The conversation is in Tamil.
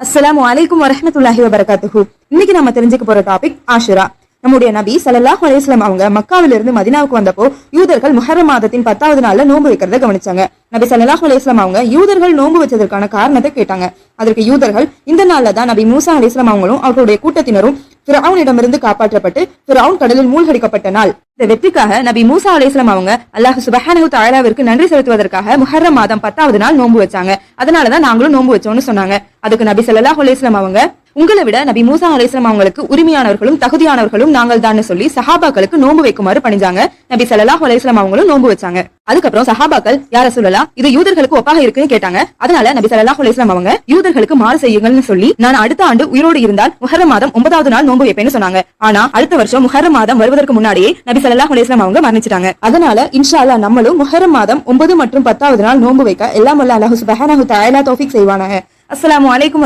அஸ்ஸலாமு அலைக்கும் வரஹ்மத்துல்லாஹி வபரகாத்துஹு. இன்னைக்கு நம்ம தெரிஞ்சுக்க போற டாபிக் ஆஷுரா. நம்முடைய நபி ஸல்லல்லாஹு அலைஹி வஸல்லம் அவங்க மக்காவிலிருந்து மதீனாவுக்கு வந்தப்போ யூதர்கள் முஹர்ரம் மாதத்தின் 10வது நாள்ல நோன்பு வைக்கிறத கவனிச்சாங்க. நபி ஸல்லல்லாஹு அலைஹி வஸல்லம் அவங்க யூதர்கள் நோன்பு வச்சதற்கான காரணத்தை கேட்டாங்க. அதற்கு யூதர்கள் இந்த நாள்ல தான் நபி மூசா அலைஹிஸ்ஸலாம் அவங்களும் அவருடைய கூட்டத்தினரும் ஃபிரௌனிடமிருந்து காப்பாற்றப்பட்டு ஃபிரௌன் கடலில் மூழ்கடிக்கப்பட்ட நாள். இந்த வெற்றிக்காக நபி மூசா அலைஹிஸ்ஸலாம் அவங்க அல்லாஹ் சுப்ஹானஹு தஆலாவிற்கு நன்றி செலுத்துவதற்காக முஹர்ரம் மாதம் 10வது நாள் நோன்பு வச்சாங்க. அதனாலதான் நாங்களும் நோன்பு வச்சோம்னு சொன்னாங்க. அதுக்கு நபி ஸல்லல்லாஹு அலைஹி வஸல்லம் அவங்க உங்களை விட நபி மூசா அலைஹிஸ்ஸலாம் அவங்களுக்கு உரிமையானவர்களும் தகுதியானவர்களும் நாங்கள் தான் சொல்லி சஹாபாக்களுக்கு நோன்பு வைக்குமாறு பணிஞ்சாங்க. நபி ஸல்லல்லாஹு அலைஹி வஸல்லம் அவங்களும் நோன்பு வச்சாங்க. அதுக்கப்புறம் சஹாபாக்கள் யா ரசூலல்லாஹ் இது யூதர்களுக்கு ஒப்பாக இருக்குன்னு கேட்டாங்க. அதனால நபி ஸல்லல்லாஹு அலைஹி வஸல்லம் அவங்க யூதர்களுக்கு மாறு செய்யுங்கள்னு சொல்லி நான் அடுத்த ஆண்டு உயிரோடு இருந்தால் முஹர்ரம் மாதம் 9வது நாள் நோன்பு வைப்பேன்னு சொன்னாங்க. ஆனா அடுத்த வருஷம் முஹர்ரம் மாதம் வருவதற்கு முன்னாடியே நபி ஸல்லல்லாஹு அலைஹி வஸல்லம் அவங்க மரணிச்சிட்டாங்க. அதனால இன்ஷா அல்லாஹ் நம்மளும் முஹர்ரம் மாதம் 9 மற்றும் 10வது நாள் நோன்பு வைக்க எல்லாம் வல்ல அல்லாஹ் சுப்ஹானஹு தஆலா தௌஃபீக் செய்வானாக. அஸ்ஸலாமு அலைக்கும்